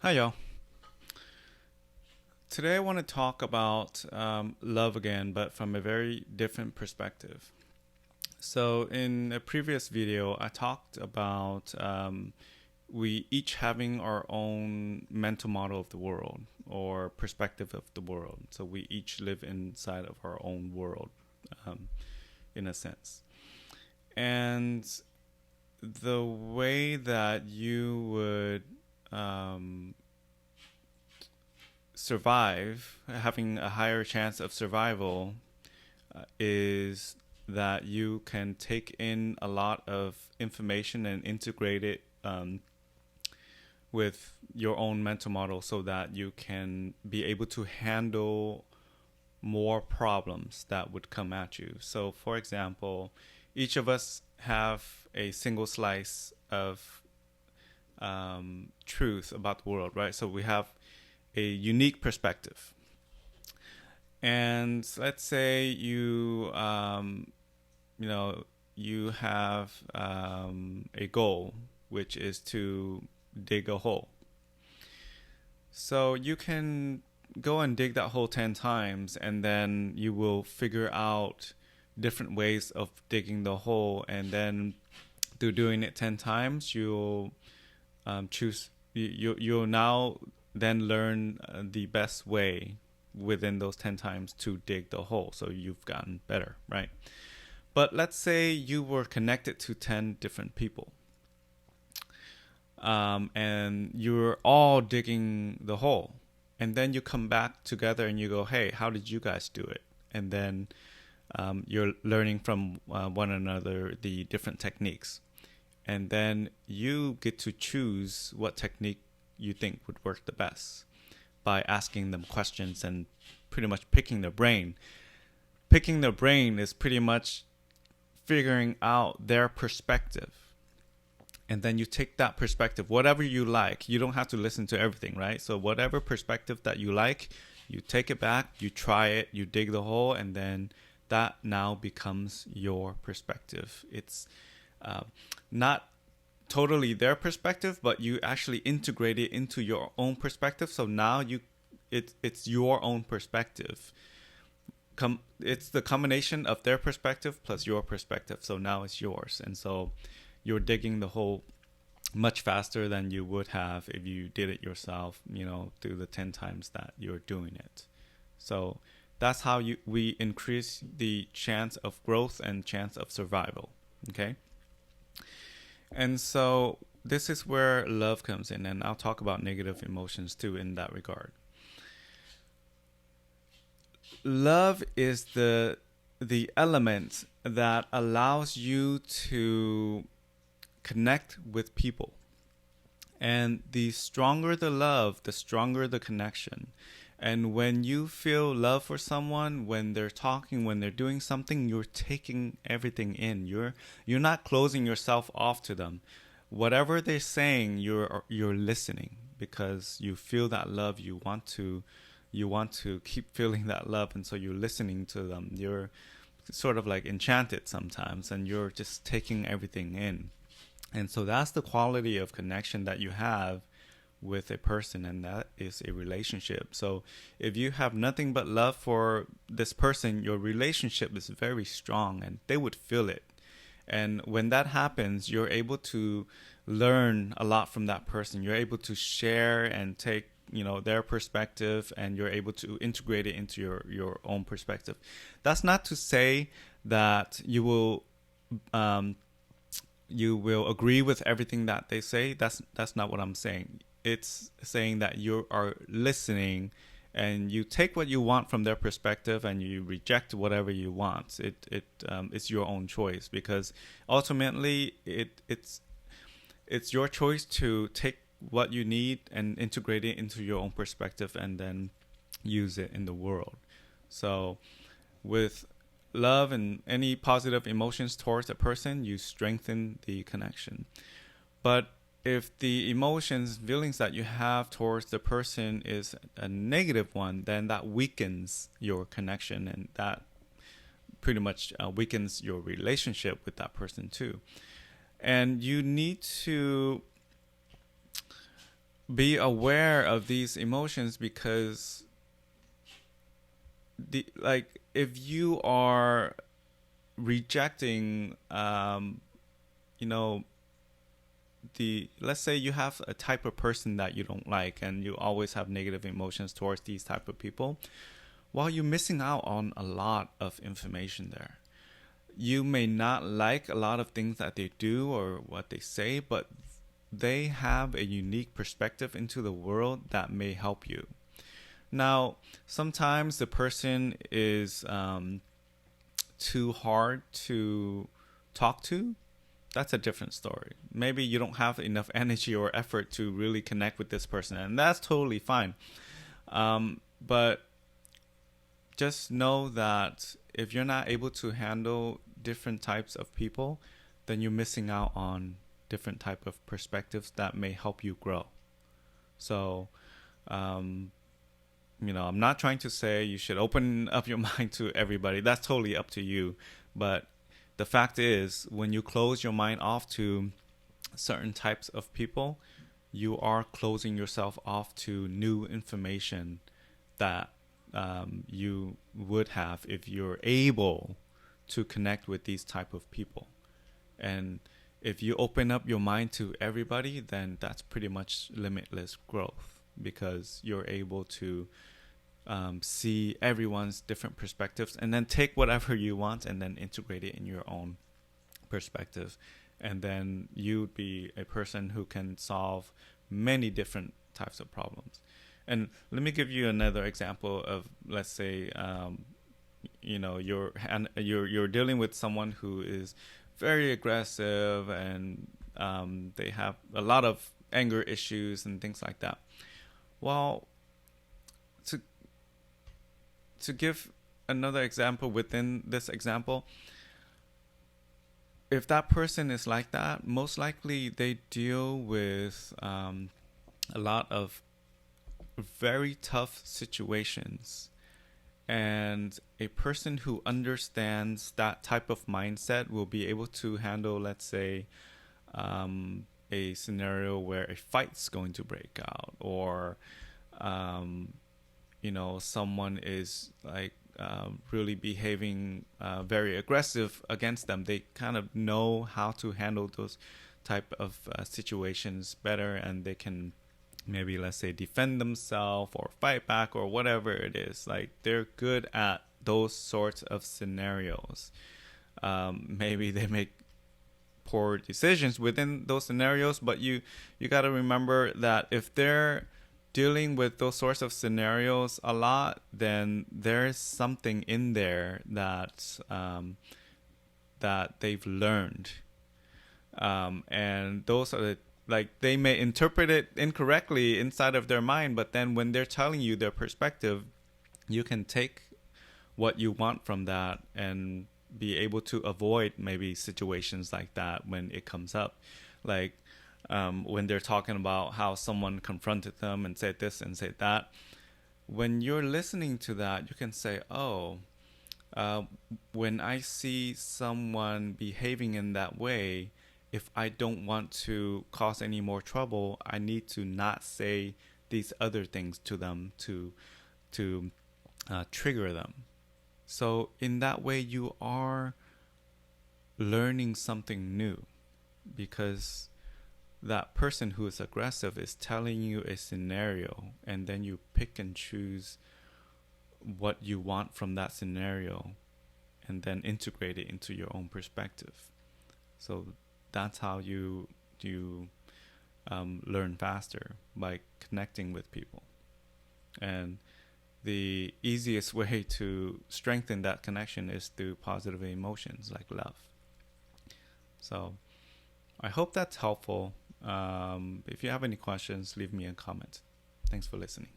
Hi, y'all. Today I want to talk about love again, but from a very different perspective. So, in a previous video, I talked about we each having our own mental model of the world or perspective of the world. So, we each live inside of our own world, um, in a sense. And the way that you would survive, having a higher chance of survival, is that you can take in a lot of information and integrate it with your own mental model so that you can be able to handle more problems that would come at you. So, for example, each of us have a single slice of truth about the world, right? So we have a unique perspective. And let's say you have a goal, which is to dig a hole. So you can go and dig that hole 10 times, and then you will figure out different ways of digging the hole. And then through doing it 10 times, you'll now then learn the best way within those 10 times to dig the hole. So you've gotten better, right? But let's say you were connected to 10 different people, and you're all digging the hole. And then you come back together and you go, hey, how did you guys do it? And then you're learning from one another the different techniques. And then you get to choose what technique you think would work the best by asking them questions and pretty much picking their brain. Picking their brain is pretty much figuring out their perspective. And then you take that perspective, whatever you like. You don't have to listen to everything, right? So whatever perspective that you like, you take it back, you try it, you dig the hole, and then that now becomes your perspective. It's not totally their perspective, but you actually integrate it into your own perspective. So now it's your own perspective. It's the combination of their perspective plus your perspective. So now it's yours, and so you're digging the hole much faster than you would have if you did it yourself. Through the 10 times that you're doing it. So that's how we increase the chance of growth and chance of survival. Okay. And so this is where love comes in, and I'll talk about negative emotions too in that regard. Love is the element that allows you to connect with people. And the stronger the love, the stronger the connection. And when you feel love for someone, when they're talking, when they're doing something, you're taking everything in. You're not closing yourself off to them. Whatever they're saying, you're listening because you feel that love. You want to keep feeling that love, and so you're listening to them. You're sort of like enchanted sometimes, and you're just taking everything in. And so that's the quality of connection that you have with a person, and that is a relationship. So if you have nothing but love for this person, your relationship is very strong, and they would feel it. And when that happens, you're able to learn a lot from that person. You're able to share and take their perspective, and you're able to integrate it into your own perspective. That's not to say that you will agree with everything that they say. That's not what I'm saying. It's saying that you are listening, and you take what you want from their perspective, and you reject whatever you want. It's your own choice, because ultimately it's your choice to take what you need and integrate it into your own perspective, and then use it in the world. So with love and any positive emotions towards a person, you strengthen the connection. But if the emotions, feelings that you have towards the person is a negative one, then that weakens your connection, and that pretty much weakens your relationship with that person too. And you need to be aware of these emotions, because if you are rejecting, you know, let's say you have a type of person that you don't like, and you always have negative emotions towards these type of people, well, you're missing out on a lot of information there. You may not like a lot of things that they do or what they say, but they have a unique perspective into the world that may help you. Now, sometimes the person is too hard to talk to. That's a different story. Maybe you don't have enough energy or effort to really connect with this person, and that's totally fine. But just know that if you're not able to handle different types of people, then you're missing out on different type of perspectives that may help you grow. So, I'm not trying to say you should open up your mind to everybody. That's totally up to you. But the fact is, when you close your mind off to certain types of people, you are closing yourself off to new information that you would have if you're able to connect with these type of people. And if you open up your mind to everybody, then that's pretty much limitless growth, because you're able to see everyone's different perspectives and then take whatever you want and then integrate it in your own perspective. And then you'd be a person who can solve many different types of problems. And let me give you another example of, let's say, you're dealing with someone who is very aggressive, and they have a lot of anger issues and things like that. Well, to give another example within this example, if that person is like that, most likely they deal with a lot of very tough situations. And a person who understands that type of mindset will be able to handle, let's say, a scenario where a fight's going to break out, or someone is like really behaving very aggressive against them. They kind of know how to handle those type of situations better, and they can maybe, let's say, defend themselves or fight back or whatever it is. Like, they're good at those sorts of scenarios. Maybe they make poor decisions within those scenarios, but you got to remember that if they're dealing with those sorts of scenarios a lot, then there's something in there that that they've learned, and those are they may interpret it incorrectly inside of their mind, but then when they're telling you their perspective, you can take what you want from that and be able to avoid maybe situations like that when it comes up. Like when they're talking about how someone confronted them and said this and said that, when you're listening to that, you can say, when I see someone behaving in that way, if I don't want to cause any more trouble, I need to not say these other things to them to trigger them. So in that way, you are learning something new, because that person who is aggressive is telling you a scenario, and then you pick and choose what you want from that scenario and then integrate it into your own perspective. So that's how you learn faster, by connecting with people. And the easiest way to strengthen that connection is through positive emotions like love. So I hope that's helpful. If you have any questions, leave me a comment. Thanks for listening.